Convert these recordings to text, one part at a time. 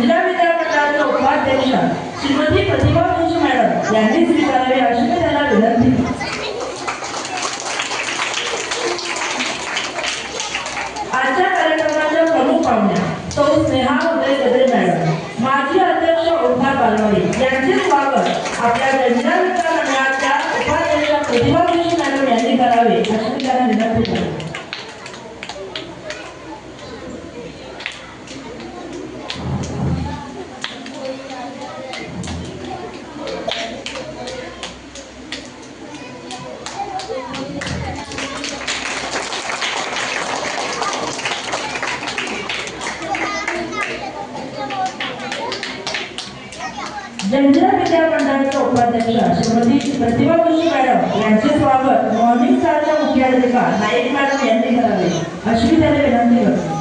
जिल्हा विद्यापीठाच्या उपाध्यक्ष श्रीमती प्रतिभा जोशी मॅडम यांनी स्वीकारावे अशी मी त्यांना विनंती. आजच्या कार्यक्रमाच्या प्रमुख पाहुण्या सौ स्नेहा उदय गद्रे मॅडम, माजी अध्यक्ष ओंकार बालवाडी यांचे स्वागत आपल्या जंजिरा विद्यामंडळाच्या उपाध्यक्ष प्रतिभा जोशी मॅडम यांनी करावे अशी मी त्यांना विनंती करते. जंजिरा विद्यामंडळाच्या उपाध्यक्ष श्रीमती प्रतिभा जोशी मॅडम यांचे स्वागत मॉर्निंग स्टारच्या मुख्याधिकार नाईक मॅडम यांनी करावे अशी मी त्यांना विनंती करते.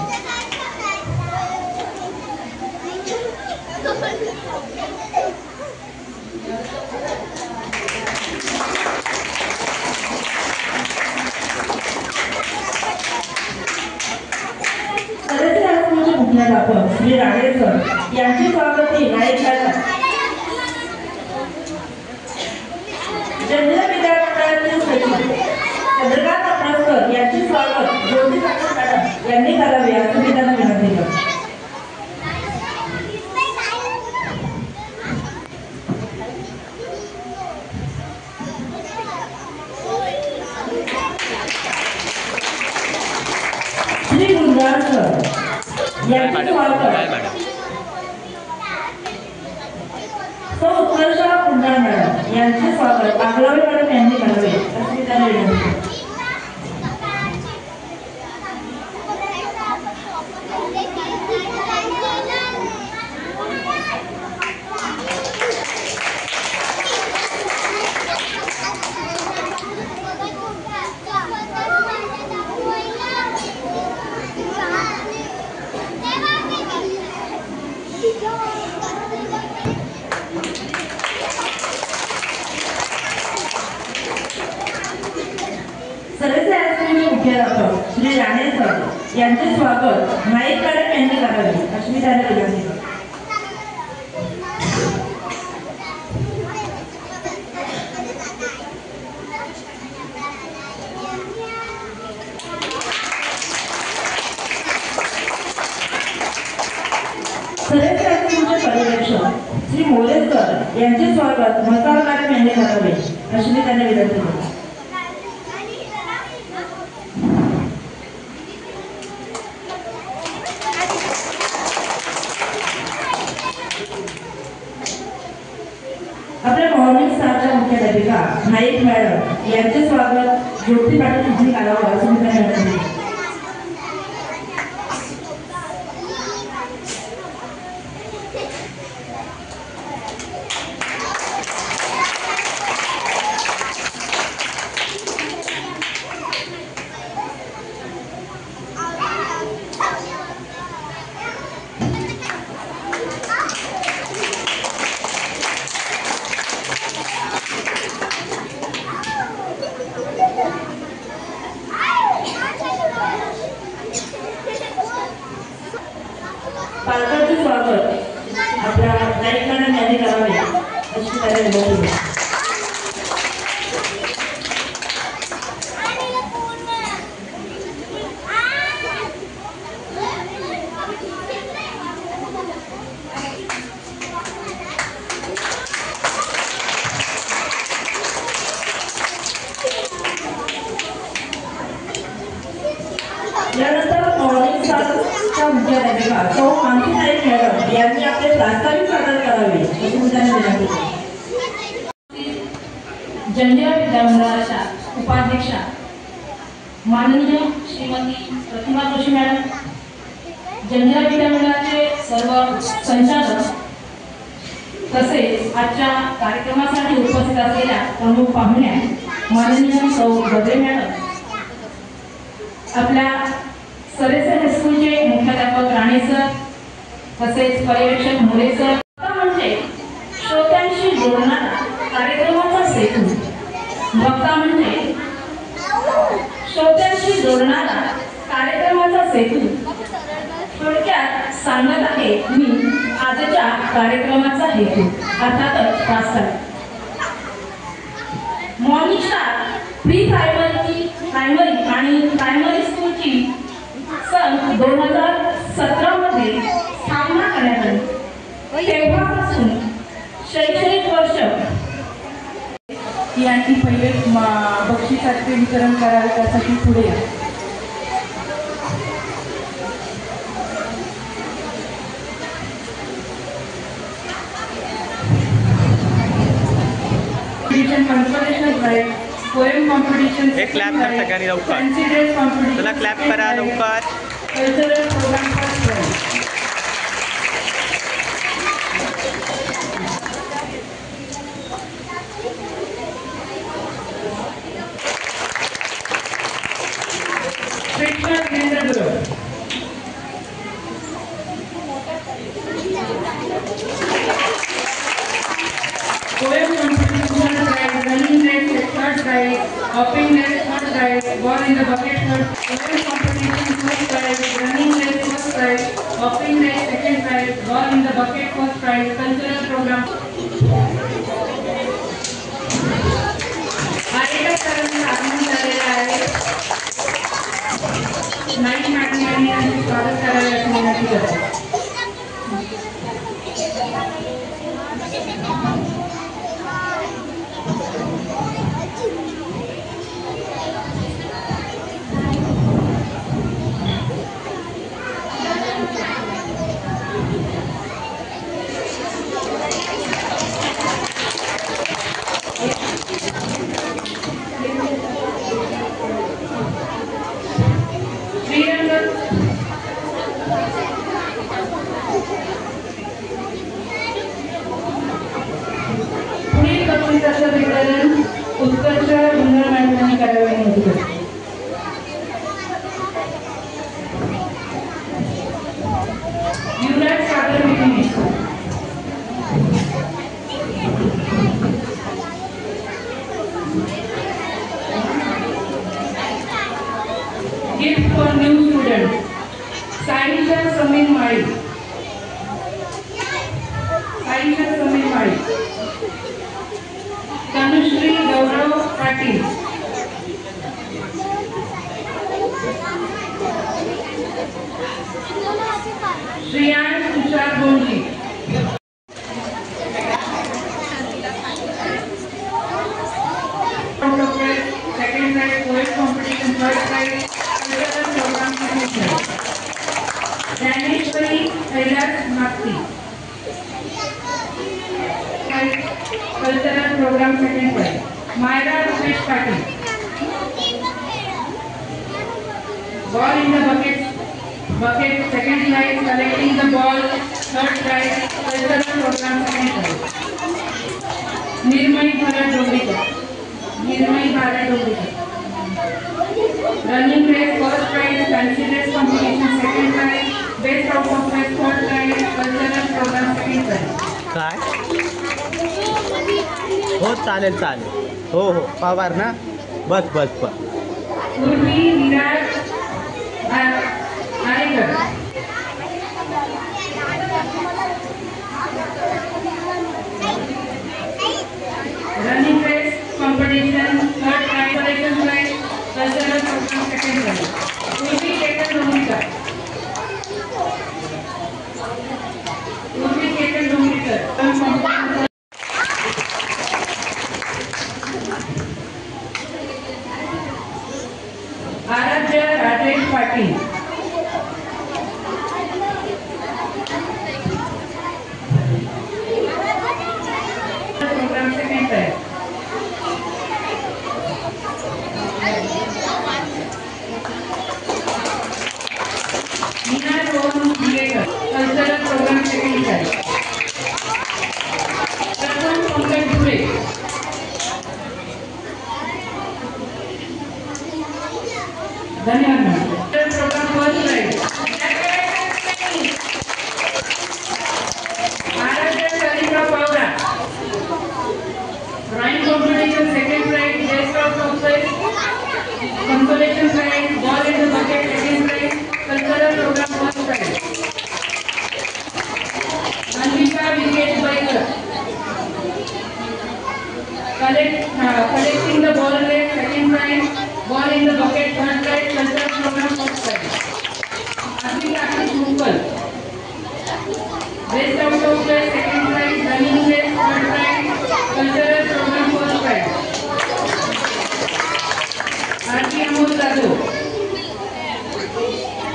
मुख्याध्यापक श्री राणे सर यांचे स्वागत नाईक मॅडम. जंजिरा विद्यापीठाचे सचिव चंद्रकांत अपरासकर यांचे स्वागत ज्योती मॅडम यांनी करावे असे मी त्यांना विनंती करते. श्री गुंजाळ सर यांचे स्वागत. सौ उत्कर्षा गुंजाळ मॅडम यांचे स्वागत आगलावे मॅडम यांनी करावे असे मी त्यांना विनंती. मुख्याध्यापक श्री राणे सर यांचे स्वागत नाईक मॅडम यांनी करावे अशी मी त्यांना विनंती करते. पर्यवेक्षक श्री मोरे सर यांचे स्वागत मसाल मॅडम यांनी करावे अशी मी त्यांना विनंती करते. आपल्या मॉर्निंग स्टारच्या मुख्याध्यापिका नाईक मॅडम यांचे स्वागत ज्योती पाटील यांनी करावं असं मी त्यांना विनंती करते. पालकांचे स्वागत आपल्या नाईक मॅडम यांनी करावे अशी त्याला विनंती. यानंतर मॉर्निंग स्टारच्या मुख्याध्यापिका सौ मानसी नाईक मॅडम यांनी आपले प्रास्ताविक सादर करावे अशी मी त्यांना विनंती करते. जंजिरा विद्यामंडळाच्या उपाध्यक्षा माननीय श्रीमती प्रतिभा जोशी मॅडम, जंजिरा विद्यामंडळाचे सर्व संचालक तसेच आजच्या कार्यक्रमासाठी उपस्थित असलेल्या प्रमुख पाहुण्या माननीय सौ गद्रे मॅडम, आपल्या सरेसर हायस्कूलचे मुख्याध्यापक राणे सर तसेच पर्यवेक्षक मोरे सर. म्हणजे श्रोत्यांशी जोडणारा कार्यक्रमाचा सेतू. वक्ता म्हणजे श्रोत्यांशी जोडणारा कार्यक्रमाचा सेतू. थोडक्यात सांगत आहे मी आज कार्यक्रमाचा हेतू अर्थातच वास्तव मॉनिशा प्री प्रायमरी आणि प्रायमरी स्कूलची सन 2017 मध्ये स्थापना करण्यात आली। तेव्हापासून शैक्षणिक वर्ष यांनी पहिले बक्षिसाचे वितरण करावे त्यासाठी पुढे या। कॉम्पिटिशन प्राइज, पोएम कॉम्पिटिशन, एक क्लॅप कर सगळ्यांनी लवकर, फॅन्सी ड्रेस कॉम्पिटिशन, चला क्लॅप करा लवकर। Cultural program first prize. शिक्षण केंद्र गुरु poem competition prize, running race third prize, hopping race third prize, ball in the bucket third, poem competition first prize, running race first prize, hopping race second prize, ball in the bucket first prize, cultural program. कार्यक्रमाला आगमन झालेला आहे। Night matinee आणि यांचे स्वागत करावे अशी विनंती करते। पुढील बक्षिसाचं वितरण उत्कर्ष गुंजळ मॅडमांनी करावे विनंती करते। Yuvraj Sagar meeting gift for new student Saisha Sameer Mali, Tanushree Gaurav Patil, Shreyansh Tushar Gonji, second prize poem competition, third prize cultural programme competition, Dnyaneshwari Kailas Magti, cultural programme second prize, Myra Rupesh Patil, ball in the bucket second prize, collecting the ball third prize, cultural program second prize, Nirmayi Bharat Dongrikar, running race first prize, fancy dress competition second prize, best out of prize third prize, cultural programme second prize. काय हो चालेल चालेल, हो हो पवार ना, बस बस बस। Urvi Viraj Arekar, running race competition third prize, collection prize, cultural programme second prize, Urvi Ketan Dongrikar, Aradhya Rajesh Patil, Best out of place, second prize, running race, third prize, cultural program, first prize. Arti Amol Jadhav.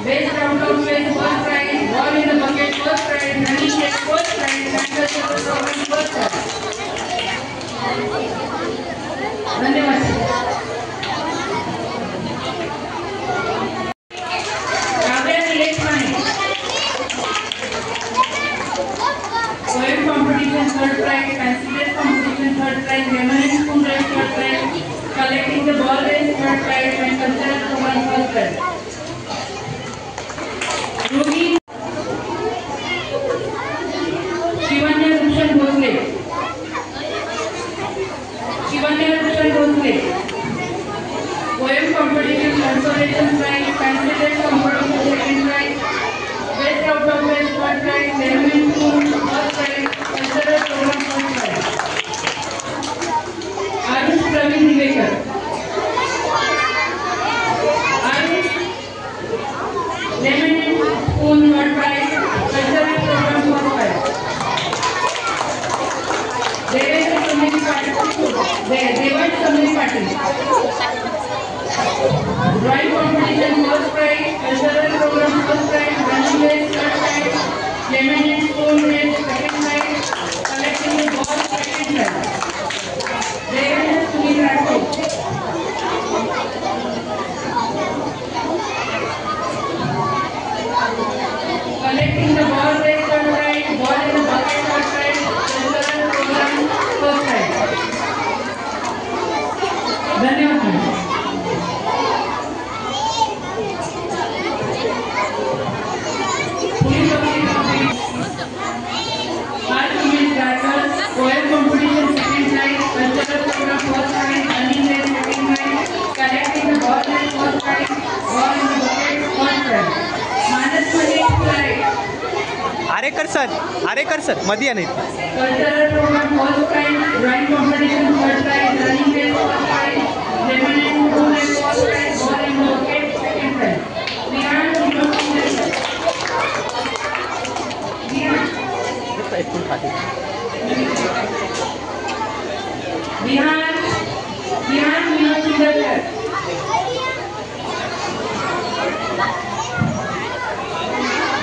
Best out of place, first prize, ball in the bucket, first prize, running race, first prize, and cultural program, first prize. धन्यवाद. Kavya Nilesh Mane. Poem competition third prize, fancy dress competition third prize, Ramayan school dress third prize, collecting the ball race third prize, and cultural program first prize. Ruhi Shivanya Bhushan Bhosale. Shivanya Bhushan Bhosale. Poem competition consolation prize, fancy dress competition second prize, best out of best third prize, Ramayan school first prize, cultural program first prize. Arush Praveen Divekar. Arush Lemon Spoon third prize, cultural program first prize. Devansh Samiri Patil. Drawing competition first prize, cultural program first prize, running race third prize, lemon and spoon race second prize, collecting the ball second prize. Devansh Samiri Patil. Collecting the ball race third prize, ball in the bucket third prize, cultural program first prize. धन्यवाद. Poem competition second prize, cultural program first prize, running race second prize, collecting the ball race first prize, ball in the bucket first prize. Manas Malik prize. Arekar sir मध्ये या नाही. Cultural program first prize, drawing competition third prize, running race first prize, lemon and spoon race first prize, ball in the bucket second prize. Vihan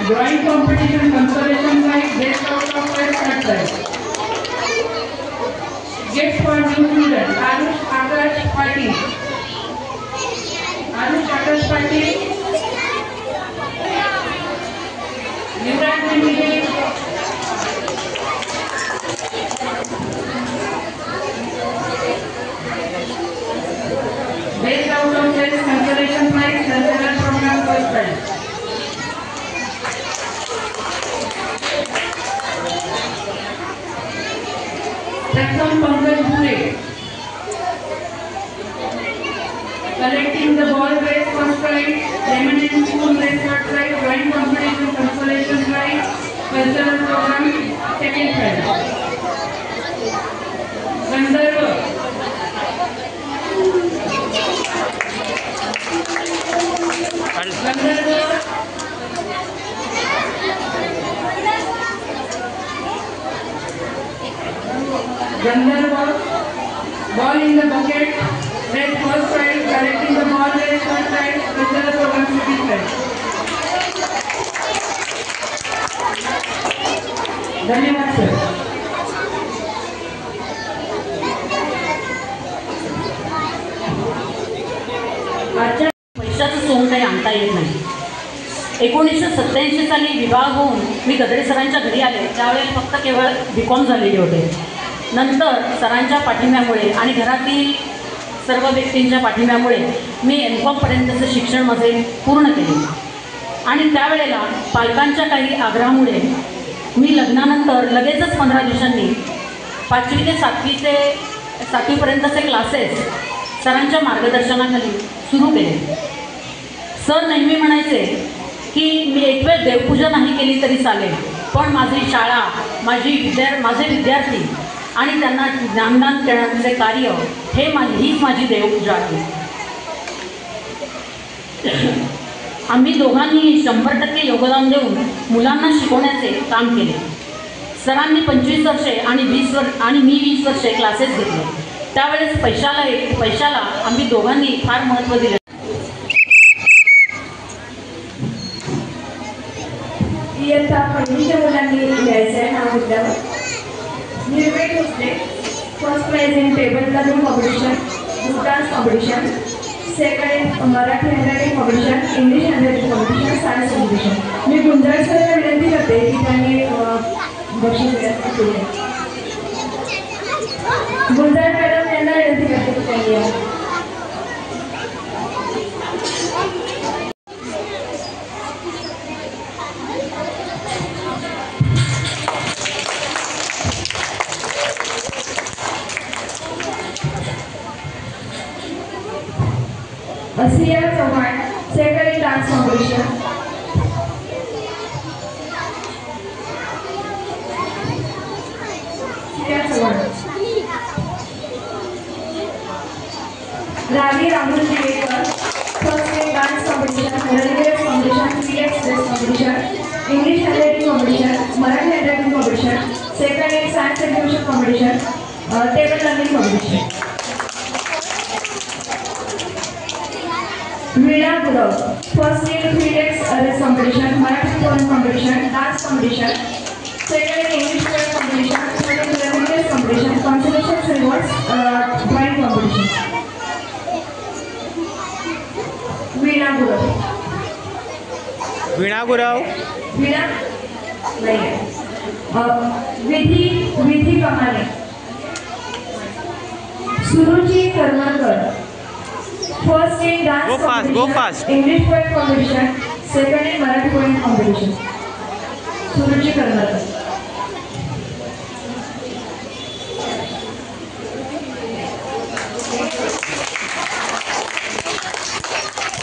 drawing competition consolation prize, best out of five third prize. Gifts for new student, Arush Akash Patil. Yuvraj Mendile. Best out of six consolation prize, cultural program first prize. Pratham Pankaj Bhure. Collecting the ball race first prize, lemon and spoon race third prize, drawing competition consolation prize, cultural program second prize. Gandharva. Gandharva, ball in the bucket, red first prize, collecting the ball, red third prize, cultural program second prize. धन्यवाद sir. आजच्या पैशाचं सोंग काही आणता येत नाही. 1987 साली विवाह होऊन मी गद्रे सरांच्या घरी आले. त्यावेळेस फक्त केवळ BCom झालेले होते. नंतर सरांच्या पाठिंब्यामुळे आणि घरातील सर्व व्यक्तींच्या पाठिंब्यामुळे मी MCom पर्यंतचं शिक्षण माझे पूर्ण केले. आणि त्यावेळेला पालकांच्या काही आग्रहामुळे मी लग्नानंतर लगेचच 15 दिवसांनी 5वी ते 7वीपर्यंतचे क्लासेस सरांच्या मार्गदर्शनाखाली सुरू केले. सर नेहमी म्हणायचे की मी एक वेळ देवपूजा नाही केली तरी चालेल, पण माझी शाळा, माझे विद्यार्थी आणि त्यांना ज्ञानदान करण्याचे कार्य हीच माझी देवपूजा आहे. आम्ही दोघांनी 100% योगदान देऊन मुलांना शिकवण्याचे काम केले. सरांनी 25 वर्षे आणि मी 20 वर्षे क्लासेस घेतले. त्यावेळेस पैशाला आम्ही दोघांनी फार महत्त्व दिले. इयत्ता पहिलीच्या मुलांनी लिहायचं आहे नाव घेतल्यावर. Nirbhay Bhosale first prize in table learning competition, group dance competition, second in Marathi handwriting competition, English handwriting competition, science competition. मी गुंजाळ सरला विनंती करते की त्यांनी बक्षीस व्यवस्था केली आहे. गुंजाळ मॅडम यांना विनंती करते की त्यांनी Siya Chavan second in dance competition, Siya Chavan. Raavi Rahul Divekar first in dance competition, runways competition, PX dress competition, English handwriting competition, Marathi handwriting competition, second in science exhibition competition, table learning competition. Veena Gurav first in 3 days race competition, Marathi poem competition, dance competition, second in English poem competition, third in language competition, consolation rewards, drawing competition. Veena Gurav Veena नाही आहे. विधी कमाले Suruchi Karmarkar first in dance competition, English poem competition, second in Marathi poem competition, Suruchi Karmarkar.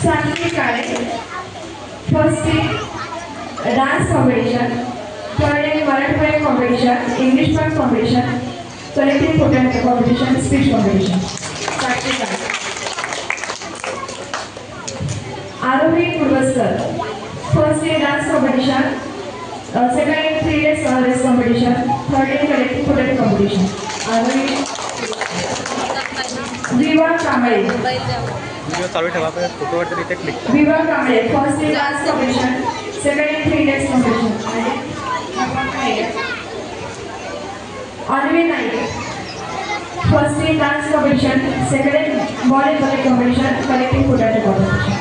Sakshi Kale first in dance competition, third in Marathi poem competition, English poem competition, collective poem competition, speech competition. Sakshi Kale. Aarohi Kurvaskar first in dance competition, second in 3 days race competition, third in collective poem competition. Aarohi. Viva Kamble Viva Kamble first in dance competition, second in 3 days competition. Anvi Naik first in dance competition, second in ball bucket competition, collective poem competition.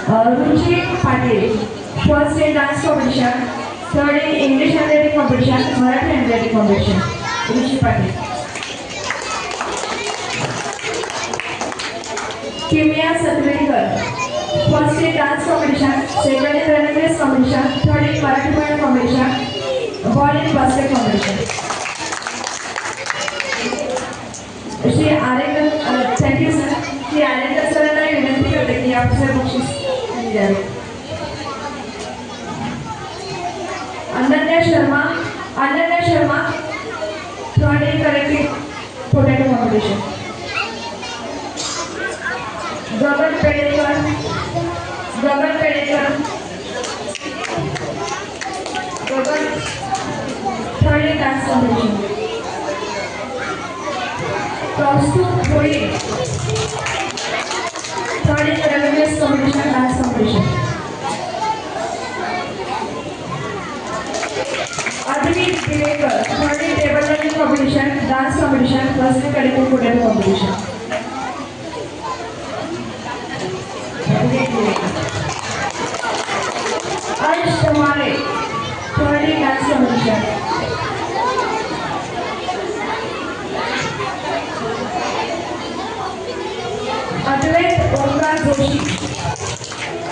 Ruchi Patil first in dance competition, third in English handwriting competition, Marathi handwriting competition. Ruchi Patil. Kimaya Satvekar first in dance competition, second in runways competition, third in Marathi poem competition, ball in basket competition. Shri Arekar thank you sir. Shri Arekar सरांना विनंती करते की आपलं बक्षीस द्यावे. Ananya Sharma third in collective potato competition. Gagan Pedekar third in dance competition. Kaustubh Holi third in runways competition, dance competition. Advit Divekar third in table learning competition, dance competition, first in collective poem competition. Arsh Tamare third in dance competition. Advait Omkar Joshi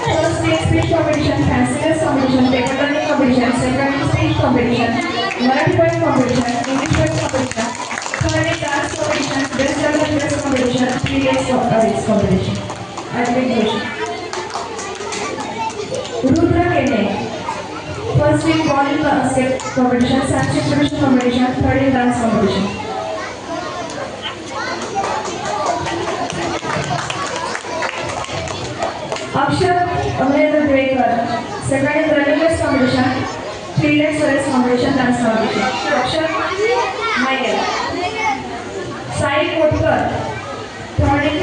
first in speech competition, fancy dress competition, table learning competition, second in speech competition, Marathi poem competition, English poem competition, third in dance competition, dress development competition, 3 days race competition. Advait Joshi. Rudra केने first in ball in basket competition, science exhibition competition, third in dance competition. अक्षर Amrita Drekar. Second is running race competition, 3 legs race competition, dance competition. Akshat Michael. Sai Kotkar. Third in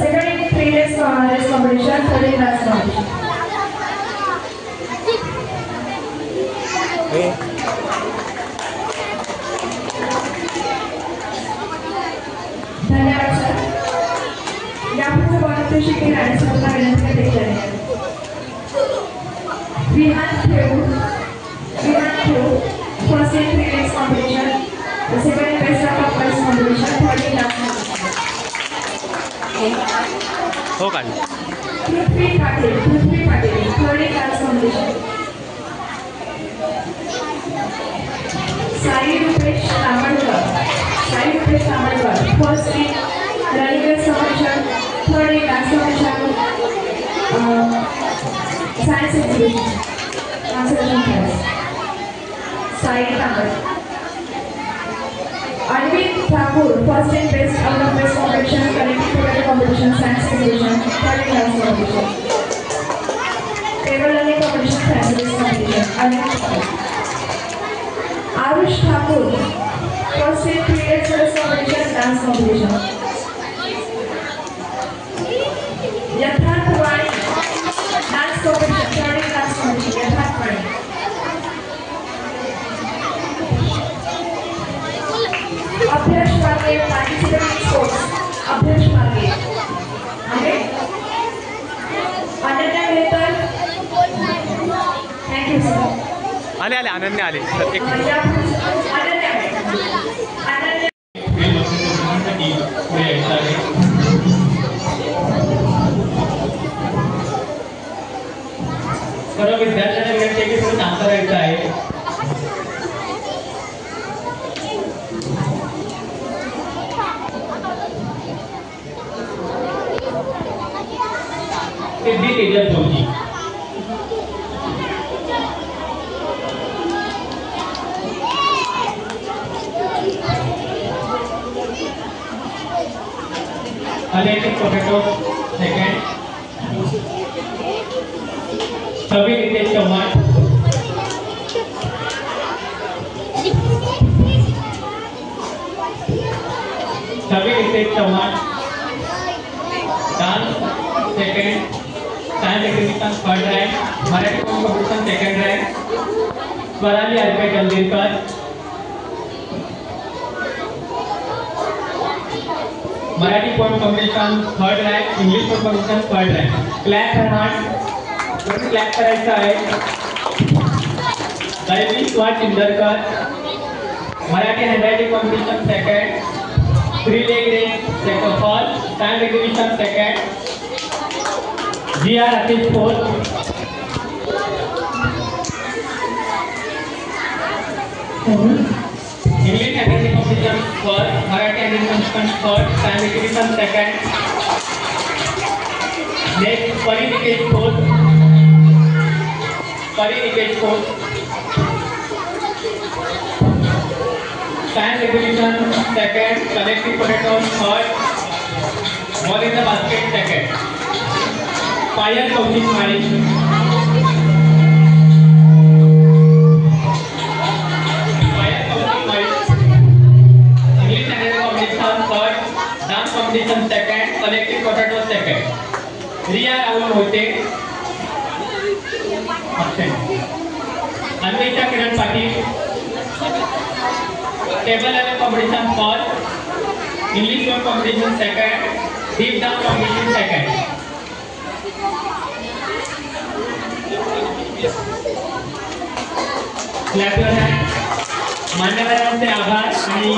second in 3 legs race competition, third in dance competition. धन्यवाद sir. यापुढचं पारितोषिक हे राणीसाहेबांना विनंती देखील आहे. विहान खेळू first in 3 legs competition, second in best of prize competition, third in dance competition. हो काढ. Prithvi Patil, third in dance competition. Sai Rupesh Tambadkar, first in running race competition, third in dance competition, science exhibition, conservation prize. Sai Tamil. Arvind Thakur, first in best out of best competition, collective photo competition, science exhibition, third in dance competition. Table learning competition, science competition, Arvind Thakur. Arush Thakur, first in 3 legs race competition, dance competition. Yatharth Vani, dance competition, third in dance competition, Yatharth Vani. Abhyash Marge, participating in sports, Abhyash Marge. Okay? Ananya Mehtar. Thank you sir. आले अनन्या आले. एक Ananya सर्व विद्यार्थ्यांना विनंती आहे की थोडं शांत राहायचं आहे. Siddhi Tejas Joshi. Alex professor second. Chhavi Ritesh Chauhan. Dance second. Science exhibition third rank. Marathi competition second rank. Swarali Alpet Janjirkar. Marathi poem competition third rank. English poem competition third rank. Clap hand clap करायचं आहे. Daivi Swat Indarkar. Marathi handwriting competition second. 3 leg race second first. Science exhibition second. GR Rakesh fourth. English handwriting competition first. Marathi handwriting competition third. Science exhibition second. Next परी Nikesh fourth. Science exhibition second. Collective potato third. Ball in the basket second. Fire Kaushik Malik. English and competition third. Dance competition second. Collective potato second. Riya Rahul Hote. Anvesha Kiran Patil. Table level competition first. English poem competition second. Deep down competition second. Clap your hand. मान्यवरांचे आभार आणि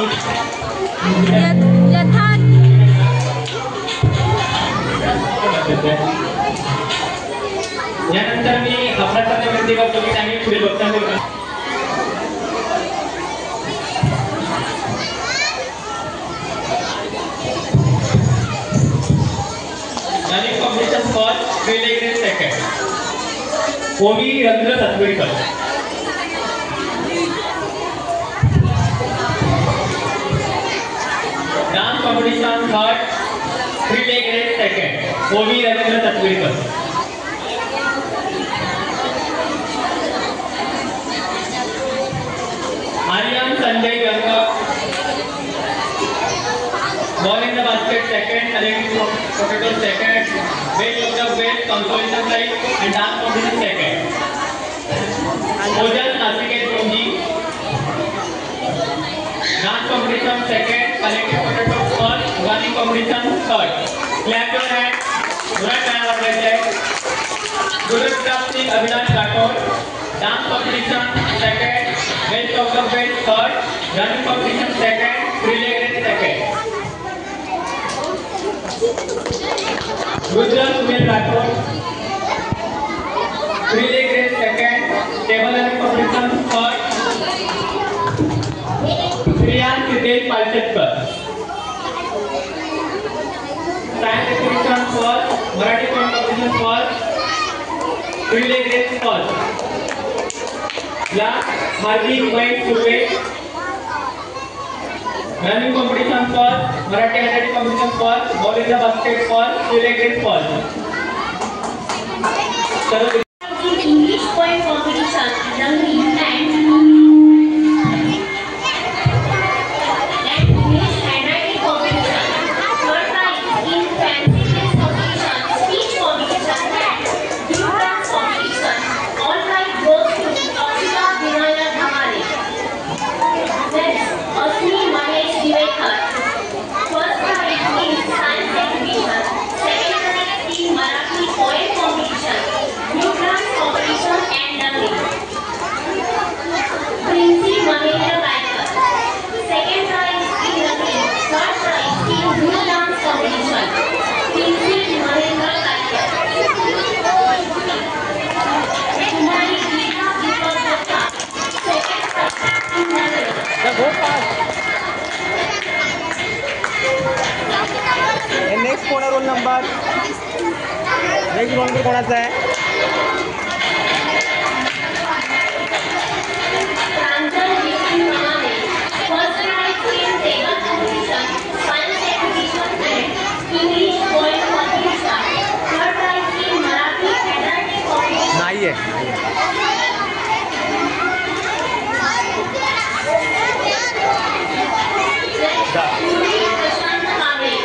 यानंतर मी अभ्यासाच्या विनंती करतो की त्यांनी पुढील वक्तव्य करा. Running competition first. 3 leg race second. Ovi Randra Satvekar. Dance competition third. 3 leg race second. Ovi Randra Satvekar. collective potato second, weight of the weight consolation prize and dance competition second. Ojas Nasiket Tongi, dance competition second, collective potato first, running competition third. Clap your hands. Right hand up right. Guru Pratap Singh Avinash Rathod, dance competition second, weight of the weight third, running competition second, relay race second. Rudra Sumil Rathod, relay race second, table running competition third, Priyan Siddesh Palchetkar. Science exhibition first, Marathi film competition first, relay race first. Last, Hardik Bhai Surve, running competition first, Marathi handwriting competition first, ball in the basket first, relay race first. English poem competition, Rangli and English handwriting competition. Third prize in fancy dress competition, speech competition and group dance competition. All prize goes to Aksha Vinaya Dhamale. Next, Asmi Mahesh Divekar. First prize in science exhibition. Second prize in Marathi poem competition, group dance competition and dancing. Princy Mahendra Gaikar. Second prize in dancing. Third prize in group dance competition, Princy Mahendra Gaikar. Kumari Geeta Deepak Gupta. Second prize in dancing. Next कोण roll number next roll number कोणाचा आहे Pranjal Vipin Ramane. First prize in table competition, science exhibition and English poem competition. Third prize in Marathi handwriting competition. नाही आहे Uri Prashant Kamble.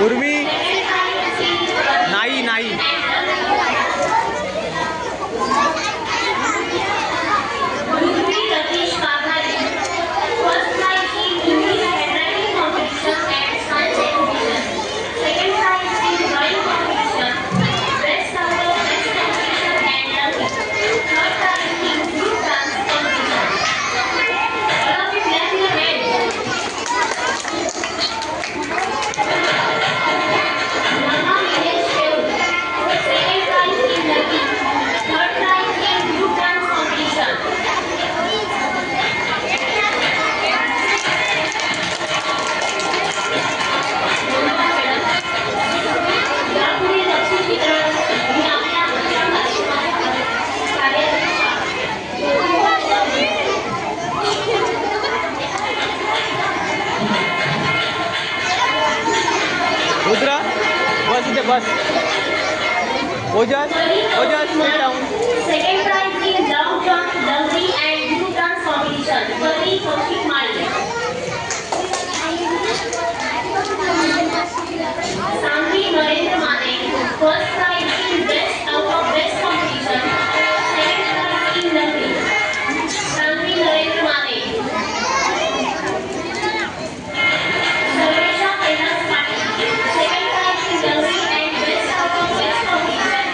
Urmi Second prize in नाही नाही Rudri Rakesh Kaghari. First prize in English handwriting competition and science exhibition. Second prize in drawing competition, best cover, best competition and learning. Third prize in group dance competition. All of you clap your hands. Nama Dinesh Keul. Second prize in learning. Third prize in group dance competition. यापुढे लक्ष चित्रण ही आपल्या आजच्या रुद्र बस इथे बस ओजस ओजस sit down. Second prize in long jump, dangri and group dance competition. Pari Kaushik Mali. Sangvi Narendra Mane. First prize in best out of best competition. Second prize in dangri. Sangvi Narendra Mane. Sarvesha Kailas Patil. Second prize in dangri and best out of best competition.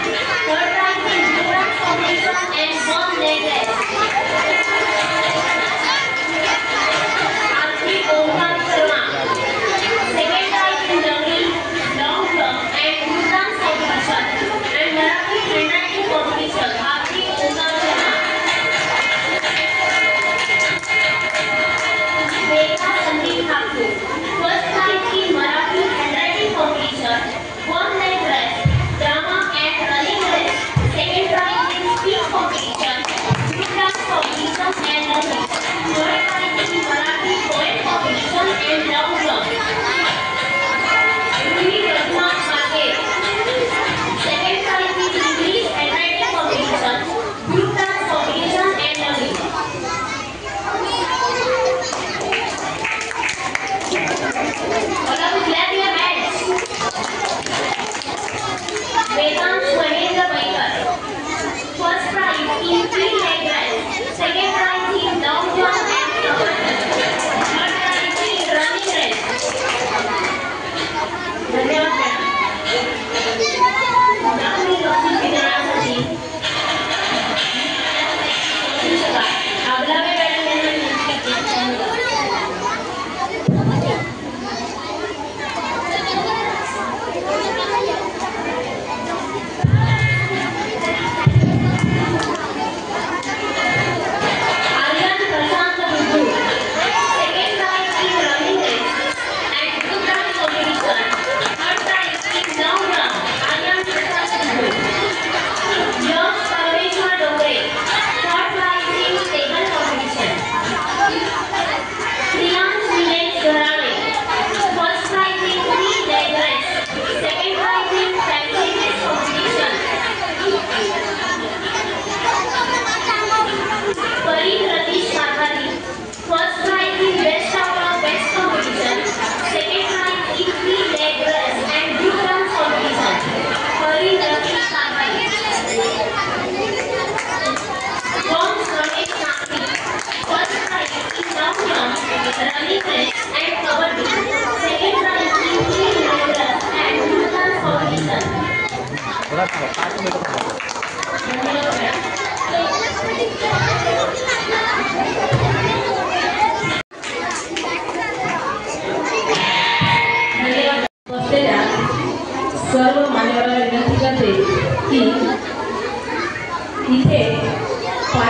Third prize in group dance competition and one leg race. Arti Omkar Sharma. Second prize in dangri, long jump and group dance competition.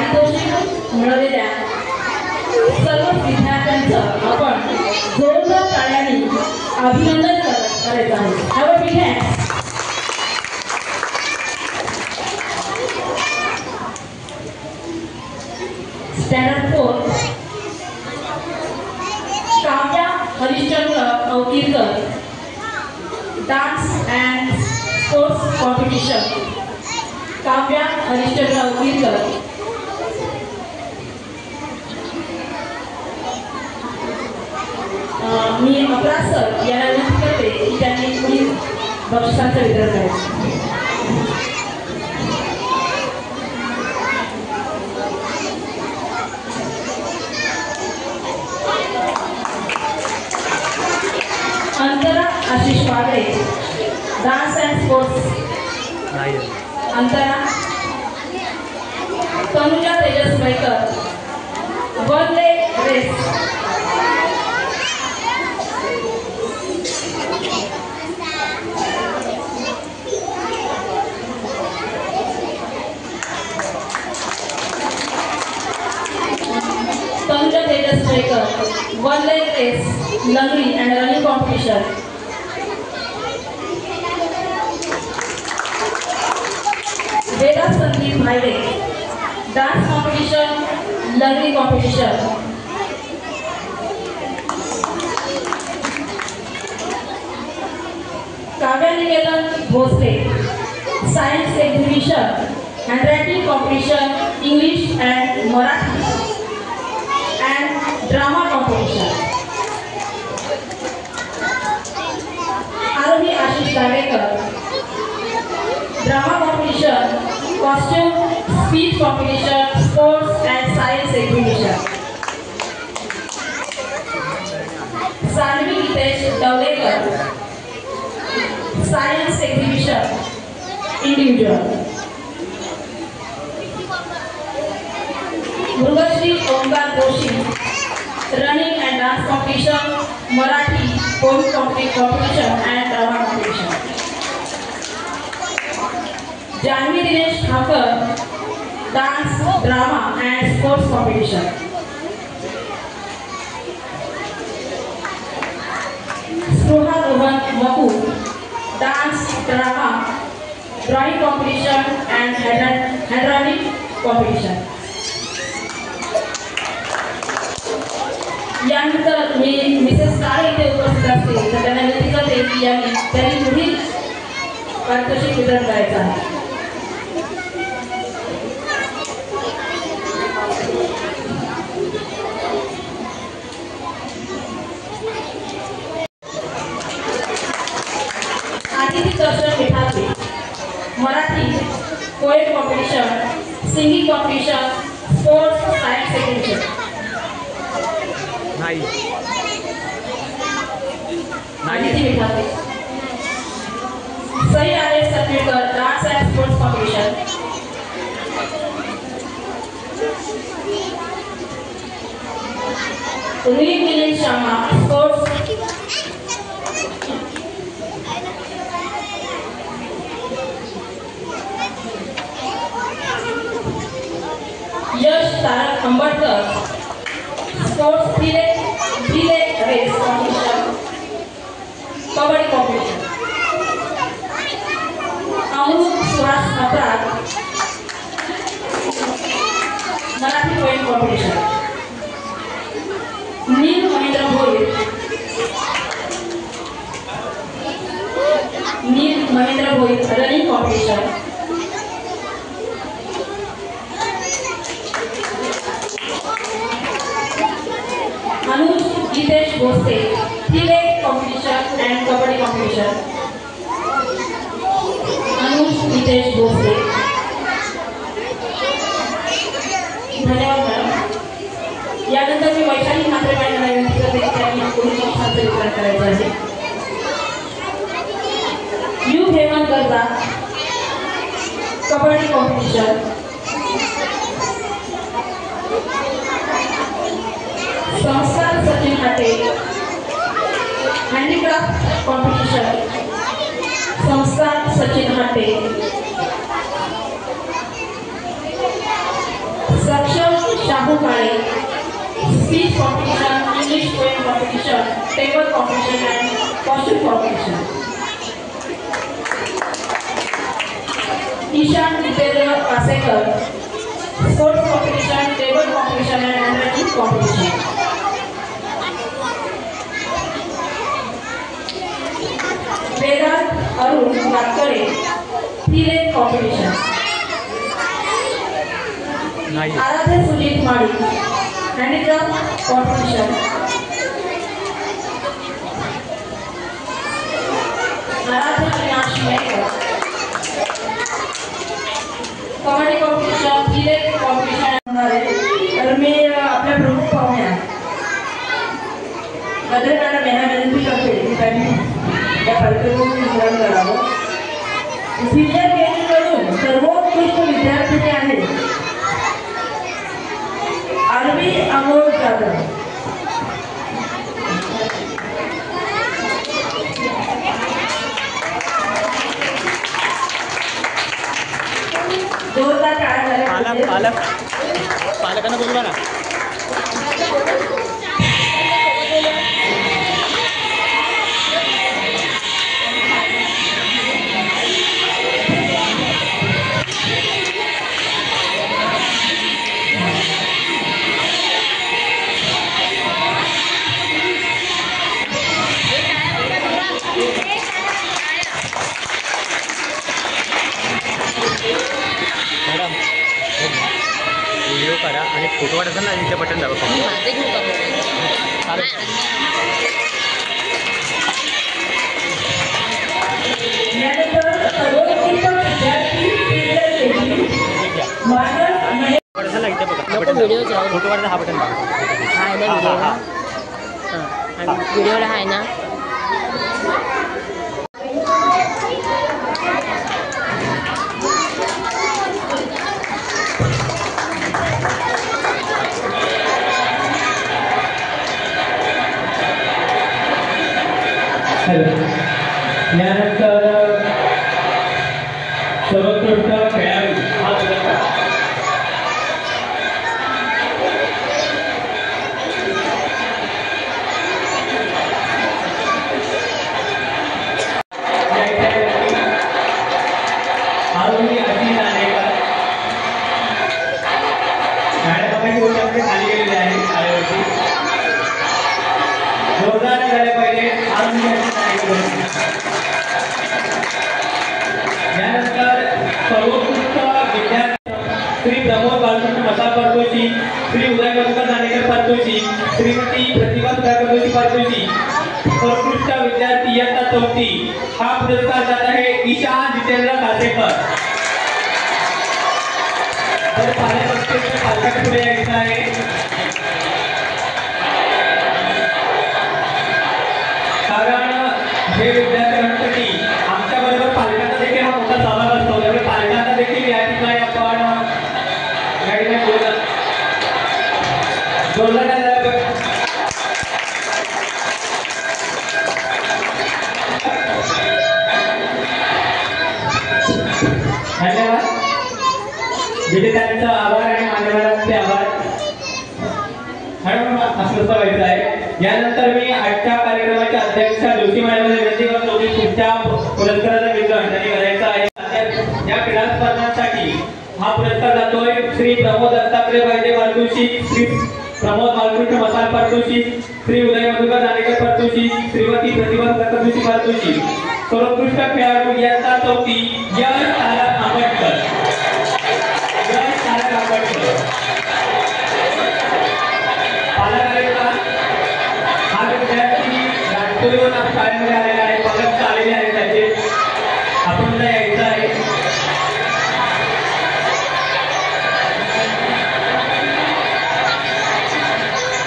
पारितोषिक मिळवलेल्या सर्व विद्यार्थ्यांचं आपण जोरदार टाळ्यांनी अभिनंदन करायचं आहे. Have a big hand. Standard 4 Kavya Harishchandra Avkirkar dance and sports competition. Kavya Harishchandra Avkirkar मी अपराध सर यांना विनंती करते की त्यांनी पुढील बक्षिसांचं वितरण करायचं. Antara Ashish Wagle dance and sports. Antara. Tanuja Tejas Maikar one leg race. Tanuja Tejas Maikar one leg race Langdi and running competition. Veda Sandeep Bhaide dance competition, lungri competition. Kavya Niketan Bhosle science exhibition, handwriting competition, English and Marathi and drama competition. Aarohi Ashish Davekar drama competition, costume, speech competition, sports and science exhibition. Sanvi Hitesh Dawalekar science exhibition individual. Mrugashree Omkar Joshi running and dance competition, Marathi poem competition and drama competition. Janhavi Dinesh Thakar dance, drama and sports competition. Spruha Rohan Maku dance, drama, drawing competition and handwriting competition. यानंतर मी Mrs काळे इथे उपस्थित असते तर त्यांना विनंती करते की त्यांनी पुढील पारितोषिक वितरण करायचं आहे. Aditi Darshan Vithate Marathi poem competition, singing competition, sports science exhibition. Aditi Vithate. Sai R S Satnekar dance and sports competition. Rui Milind Sharma sports. Yash Tarak Ambatkar sports relay race competition, kabaddi competition. Amrut Suhas Aparadh Marathi poem competition. Neel Mahendra Bhoir running competition. Anuj Gitesh Bhosale relay competition and kabaddi competition. Anuj Gitesh Bhosale. धन्यवाद मॅडम. यानंतर मी वैशाली म्हात्रे यांना विनंती करते की त्यांनी पुढील बक्षिसांचं वितरण करायचं आहे. यू Hemant Garja kabaddi competition. Sanskar Sachin Hate handicraft competition. Sanskar Sachin Hate. Babu Kale, speech competition, English poem competition, table competition and costume competition. Ishan Jitendra Kasekar, sports competition, table competition and handwriting competition. Vedant Arun Katkare, three leg competition. Aaradhya Sujit Mali, handicraft competition. Aaradhya Avinash Mehkar, kabaddi competition, three leg competition होणार आहे. तर मी आपल्या प्रमुख पाहुण्या गद्रे मॅडम यांना विनंती करते की त्यांनी या कार्यक्रमात विश्राम करावं. सिनियर केजीकडून सर्वोत्कृष्ट विद्यार्थी आहेत आरवी अमोल जाधव. जोरदार टाळ्या झाल्या. पालकांना बोलवा ना. मॅडम व्हिडिओ करा आणि फोटो वाटायचा ना इथे बटन दाबा. फोटो वाटायचा हा बटन दाबा. व्हिडिओला आहे ना. यानंतर सर्वोत्कृष्ट खेळाडू हा पुरस्कार खाली गेलेले आहे शाळेवरती. जोरदार झाले पाहिजे. यानंतर सर्वोत्कृष्ट विद्यार्थी श्री प्रमोद बालकृष्ण मसाल परतोषी, श्री उदय मधुकर नाणेकर परतोषी, श्रीमती प्रतिभा परतोषी परतोषी. सर्वोत्कृष्ट विद्यार्थी इयत्ता 4थी हा पुरस्कार जात आहे ईशान जितेंद्र कासेकर. तर पालकांच्या पुढे यायचं आहे. कारण हे विद्यार्थ्यांसाठी आमच्या बरोबर पालकांचा देखील हा मोठा सहभाग असतो. त्यामुळे पालकांना देखील या ठिकाणी आपण या ठिकाणी जोरदार धन्यवाद. विजेत्यांचा आभार आणि मान्यवरांचे आभार. मॅडम अस्वस्थ व्हायचं आहे. यानंतर मी आजच्या कार्यक्रमाच्या अध्यक्षा जोशी मॅडमला विनंती करतो की पुढच्या पुरस्काराचं वितरण त्यांनी करायचं आहे. या क्रीडा स्पर्धांसाठी हा पुरस्कार जातोय श्री प्रमोद दत्तात्रय वैद्य परतोषी, श्री प्रमोद बालकृष्ण मसाल परतोषी, श्री उदय मधुकर नाणेकर परतोषी, श्रीमती प्रतिभा परतोषी परतोषी. सर्वोत्कृष्ट खेळाडू इयत्ता 4थी यश तारक आंबटकर. यश तारक आंबटकर. हा विद्यार्थी राजपुरीवरून आपल्या शाळेमध्ये आलेला आहे. पदक आलेले आहे त्याचे. आपण मला यायचं आहे.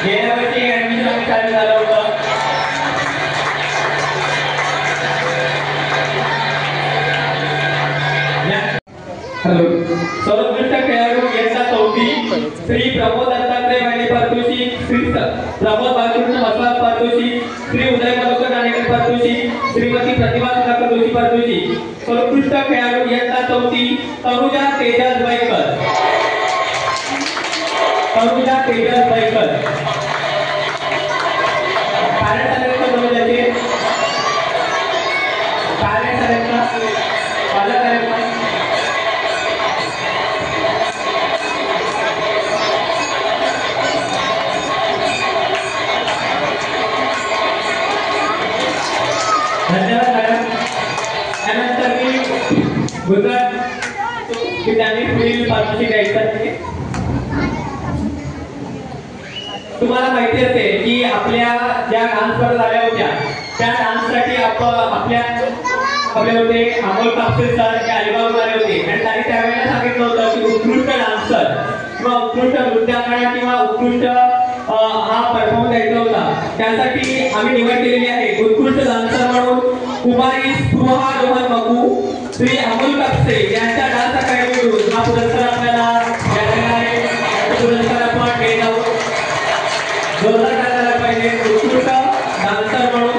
गेल्या वर्षी ऍडमिशन आम्ही शाळेत झालं होतं. सर्वोत्कृष्ट खेळाडू इयत्ता 4थी श्री प्रमोद दत्तात्रय वैद्य परतोषी, श्री प्रमोद बालकृष्ण मसाल परतोषी, श्री उदय मधुकर नाणेकर परतोषी, श्रीमती प्रतिभा परतोषी परतोषी. सर्वोत्कृष्ट खेळाडू इयत्ता 4थी तनुजा तेजस वैकर. तनुजा तेजस बैकर. पॅरेंट्स आले का तनुजाचे? पॅरेंट्स आले का? पालक आले का? धन्यवाद मॅडम. त्यानंतर मी गुजरात की त्यांनी पुढील पाचशे घ्यायचं. तुम्हाला माहिती असेल की आपल्या ज्या डान्स स्पर्धा झाल्या होत्या त्या डान्ससाठी आपले होते अमोल कापसे सर हे अलिबागहून आले होते आणि त्यांनी त्यावेळेला सांगितलं होतं की उत्कृष्ट डान्सर किंवा उत्कृष्ट नृत्यांगना किंवा उत्कृष्ट हा परफॉर्मन्स द्यायचा होता. त्यासाठी आम्ही निवड केलेली आहे उत्कृष्ट डान्सर म्हणून कुमारी स्पृहा रोहन मकू श्री अमोल कापसे यांच्या डान्स अकॅडमीकडून हा पुरस्कार आपल्याला मिळालेला आहे. पुरस्कार आपण घेत आहोत. जोरदार करायला पाहिजे. उत्कृष्ट डान्सर म्हणून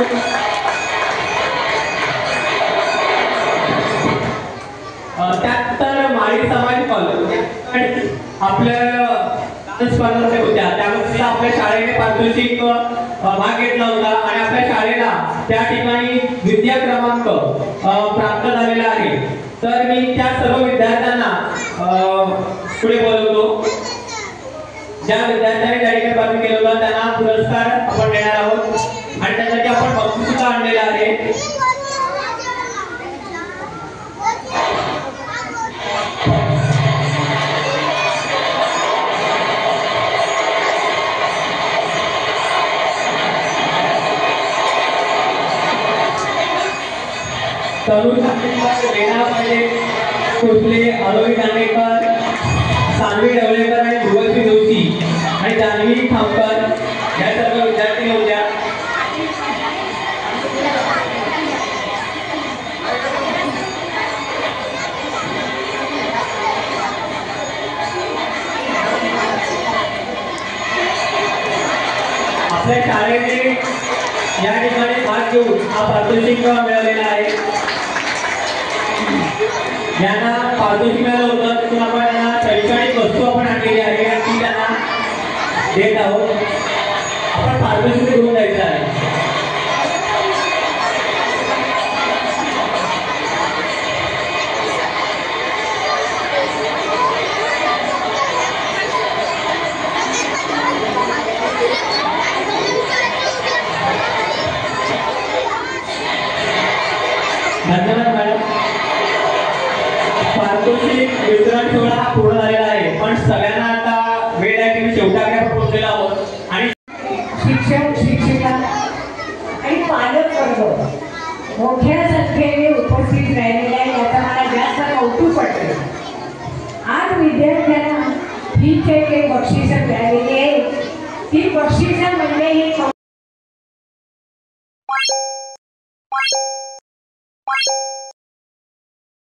त्यानंतर माळी समाज कॉलेज आपल्या डान्स स्पर्धा होत्या त्यामध्ये आपल्या शाळेने पारितोषिक भाग घेतला होता आणि आपल्या शाळेला त्या ठिकाणी द्वितीय क्रमांक प्राप्त झालेला आहे. तर मी त्या सर्व विद्यार्थ्यांना पुढे बोलवतो. ज्या विद्यार्थ्यांनी त्या ठिकाणी भाग केला होता त्यांना पुरस्कार आपण देणार आहोत आणि त्यासाठी आपण बक्षीस सुद्धा आणलेले आहे. तरुण ठाकरेकर, रेणा पाहिजे, कुर्ले, अलोई दांडेकर, सानवी ढवळेकर आणि ध्रुवश्री जोशी आणि जान्हवी खामकर या सर्व विद्यार्थी होत्या. आपल्या शाळेने या ठिकाणी भाग घेऊन हा पारितोषिक मिळालेला आहे. ज्यांना पारितोषिक मिळालं होतं तिथून आपण त्यांना शैक्षणिक वस्तू आपण आणलेली आहे आणि ती त्यांना देत आहोत. आपण पारितोषिक घेऊन जायचं आहे. धन्यवाद मॅडम. पारितोषिक वितरण सोहळा हा पूर्ण झालेला आहे पण सगळ्यांना आता वेळ आहे की शेवटाकडे पोहोचलेला आहोत आणि शिक्षक शिक्षिका आणि पालक वर्ग मोठ्या संख्येने उपस्थित राहिलेले आहे याचा मला जास्त कौतुक वाटते. आज विद्यार्थ्यांना ही काही बक्षिसं मिळालेली आहे. ती बक्षिसं म्हणजे ही